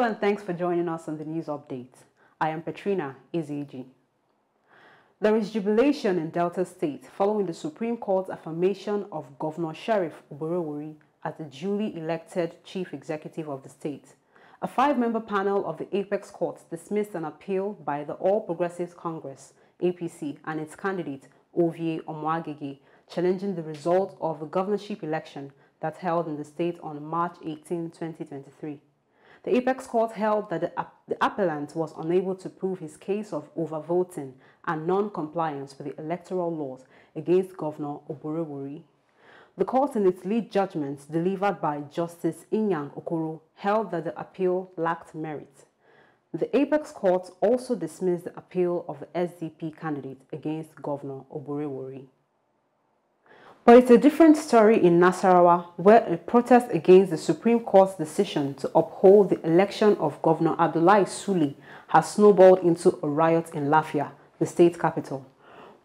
Hello and thanks for joining us on the news update. I am Petrina Ezegi. There is jubilation in Delta State following the Supreme Court's affirmation of Governor Sheriff Oborevwori as the duly elected Chief Executive of the state. A 5-member panel of the Apex Court dismissed an appeal by the All Progressives Congress, APC, and its candidate, Ovie Omoagege, challenging the result of the governorship election that held in the state on March 18, 2023. The Apex Court held that the appellant was unable to prove his case of overvoting and non-compliance with the electoral laws against Governor Oborevwori. The court, in its lead judgment delivered by Justice Inyang Okoro, held that the appeal lacked merit. The Apex Court also dismissed the appeal of the SDP candidate against Governor Oborevwori. But it's a different story in Nasarawa, where a protest against the Supreme Court's decision to uphold the election of Governor Abdullahi Sule has snowballed into a riot in Lafia, the state capital.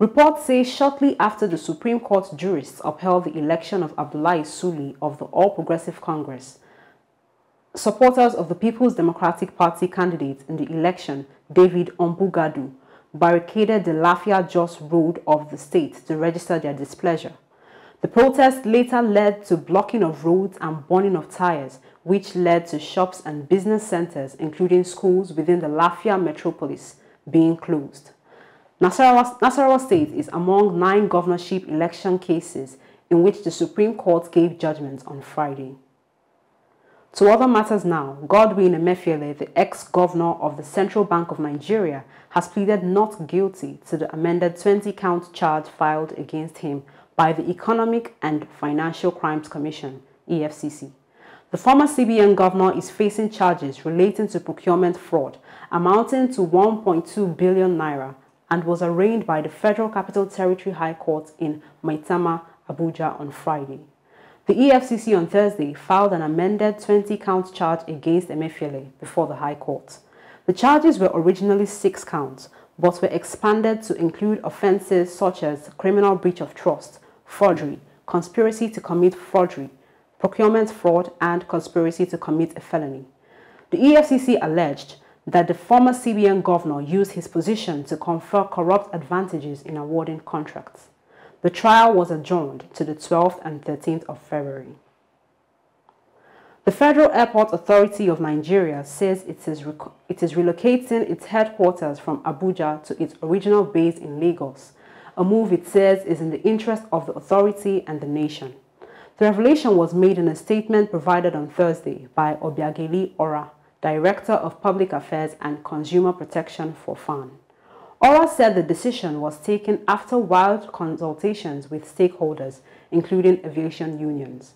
Reports say shortly after the Supreme Court jurists upheld the election of Abdullahi Sule of the All Progressive Congress, supporters of the People's Democratic Party candidate in the election, David Ombugadu, barricaded the Lafia-Jos Road of the state to register their displeasure. The protest later led to blocking of roads and burning of tires, which led to shops and business centers, including schools within the Lafia metropolis, being closed. Nasarawa State is among 9 governorship election cases in which the Supreme Court gave judgment on Friday. To other matters now, Godwin Emefiele, the ex-governor of the Central Bank of Nigeria, has pleaded not guilty to the amended 20-count charge filed against him by the Economic and Financial Crimes Commission, EFCC. The former CBN governor is facing charges relating to procurement fraud amounting to 1.2 billion naira and was arraigned by the Federal Capital Territory High Court in Maitama, Abuja on Friday. The EFCC on Thursday filed an amended 20-count charge against Emefiele before the High Court. The charges were originally 6 counts, but were expanded to include offences such as criminal breach of trust, forgery, conspiracy to commit forgery, procurement fraud, and conspiracy to commit a felony. The EFCC alleged that the former CBN governor used his position to confer corrupt advantages in awarding contracts. The trial was adjourned to the 12th and 13th of February. The Federal Airport Authority of Nigeria says it is relocating its headquarters from Abuja to its original base in Lagos, a move it says is in the interest of the authority and the nation. The revelation was made in a statement provided on Thursday by Obiageli Orah, Director of Public Affairs and Consumer Protection for Faan. Orah said the decision was taken after wild consultations with stakeholders, including aviation unions.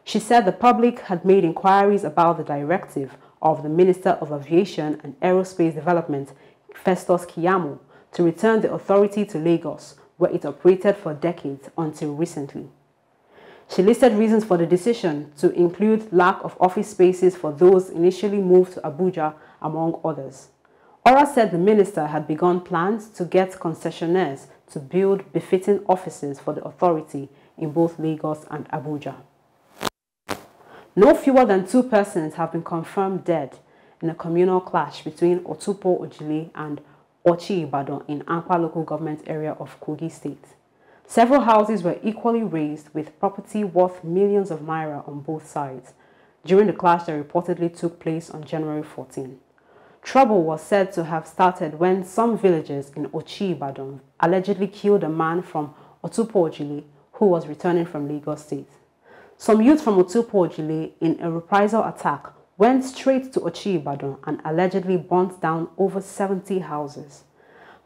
She said the public had made inquiries about the directive of the Minister of Aviation and Aerospace Development, Festus Keyamo, to return the authority to Lagos, where it operated for decades until recently. She listed reasons for the decision to include lack of office spaces for those initially moved to Abuja, among others. Orah said the minister had begun plans to get concessionaires to build befitting offices for the authority in both Lagos and Abuja. No fewer than 2 persons have been confirmed dead in a communal clash between Otupo Ojile and Ochi Ibadan in Ankwa local government area of Kogi State. Several houses were equally razed with property worth millions of naira on both sides during the clash that reportedly took place on January 14. Trouble was said to have started when some villagers in Ochi Ibadan allegedly killed a man from Otupo Ojile who was returning from Lagos State. Some youth from Otupo Ojile, in a reprisal attack, went straight to Ochi Ibadan and allegedly burnt down over 70 houses.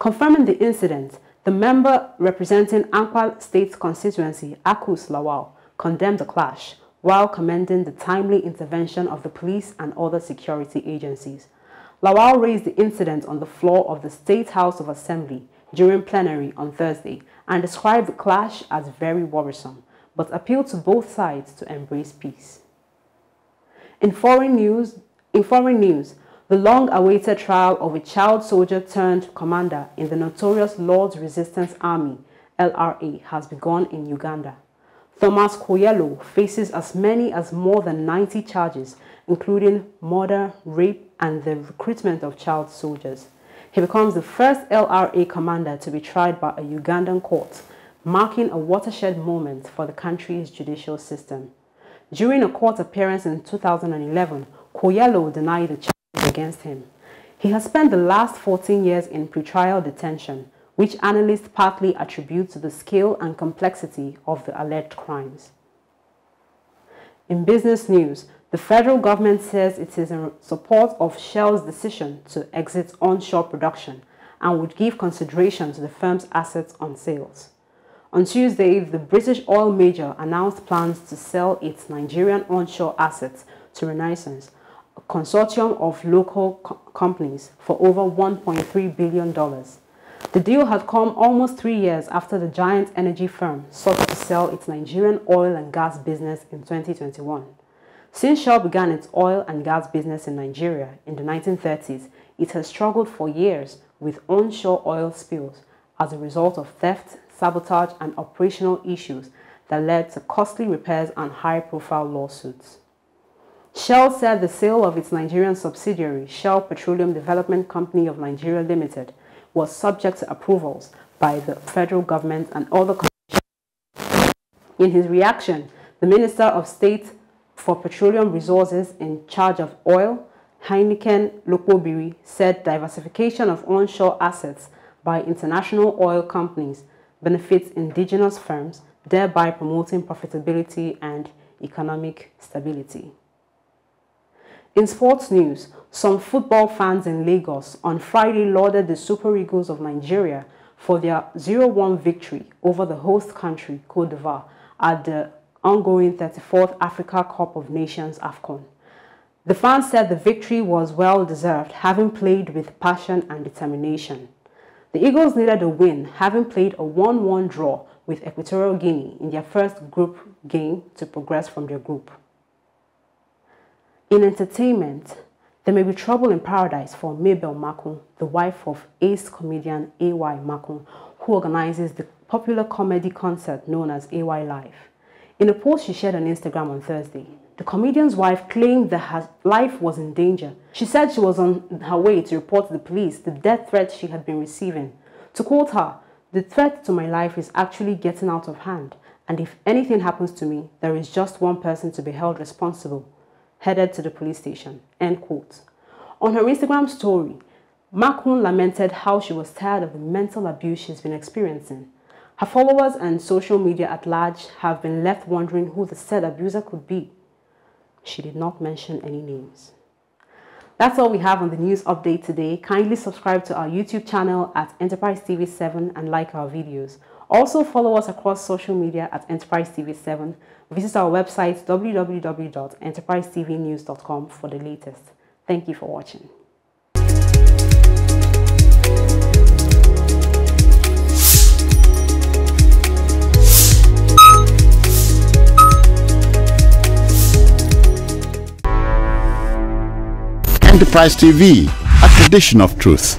Confirming the incident, the member representing Ankwa State constituency, Akus Lawal, condemned the clash while commending the timely intervention of the police and other security agencies. Lawal raised the incident on the floor of the State House of Assembly during plenary on Thursday and described the clash as very worrisome, but appealed to both sides to embrace peace. In foreign news, the long-awaited trial of a child soldier turned commander in the notorious Lord's Resistance Army, LRA, has begun in Uganda. Thomas Koyelo faces as many as more than 90 charges, including murder, rape, and the recruitment of child soldiers. He becomes the first LRA commander to be tried by a Ugandan court, marking a watershed moment for the country's judicial system. During a court appearance in 2011, Koyelo denied the charges against him. He has spent the last 14 years in pretrial detention, which analysts partly attribute to the scale and complexity of the alleged crimes. In business news, the federal government says it is in support of Shell's decision to exit onshore production and would give consideration to the firm's assets on sales. On Tuesday, the British oil major announced plans to sell its Nigerian onshore assets to Renaissance, a consortium of local companies, for over $1.3 billion. The deal had come almost 3 years after the giant energy firm sought to sell its Nigerian oil and gas business in 2021. Since Shell began its oil and gas business in Nigeria in the 1930s, it has struggled for years with onshore oil spills as a result of theft, sabotage, and operational issues that led to costly repairs and high-profile lawsuits. Shell said the sale of its Nigerian subsidiary, Shell Petroleum Development Company of Nigeria Limited, was subject to approvals by the federal government and other countries. In his reaction, the Minister of State for Petroleum Resources in charge of oil, Heineken Lokobiri, said diversification of onshore assets by international oil companies benefits indigenous firms, thereby promoting profitability and economic stability. In sports news, some football fans in Lagos on Friday lauded the Super Eagles of Nigeria for their 0-1 victory over the host country, Côte d'Ivoire, at the ongoing 34th Africa Cup of Nations AFCON. The fans said the victory was well-deserved, having played with passion and determination. The Eagles needed a win, having played a 1-1 draw with Equatorial Guinea in their first group game to progress from their group. In entertainment, there may be trouble in paradise for Mabel Makun, the wife of ace comedian A.Y. Makun, who organizes the popular comedy concert known as AY Live. In a post she shared on Instagram on Thursday, the comedian's wife claimed that her life was in danger. She said she was on her way to report to the police the death threat she had been receiving. To quote her, "The threat to my life is actually getting out of hand, and if anything happens to me, there is just one person to be held responsible, headed to the police station," end quote. On her Instagram story, Makun lamented how she was tired of the mental abuse she's been experiencing. Her followers and social media at large have been left wondering who the said abuser could be. She did not mention any names. That's all we have on the news update today. Kindly subscribe to our YouTube channel at Enterprise TV 7 and like our videos. Also follow us across social media at Enterprise TV 7. Visit our website www.enterprisetvnews.com for the latest. Thank you for watching. Enterprise TV, a tradition of truth.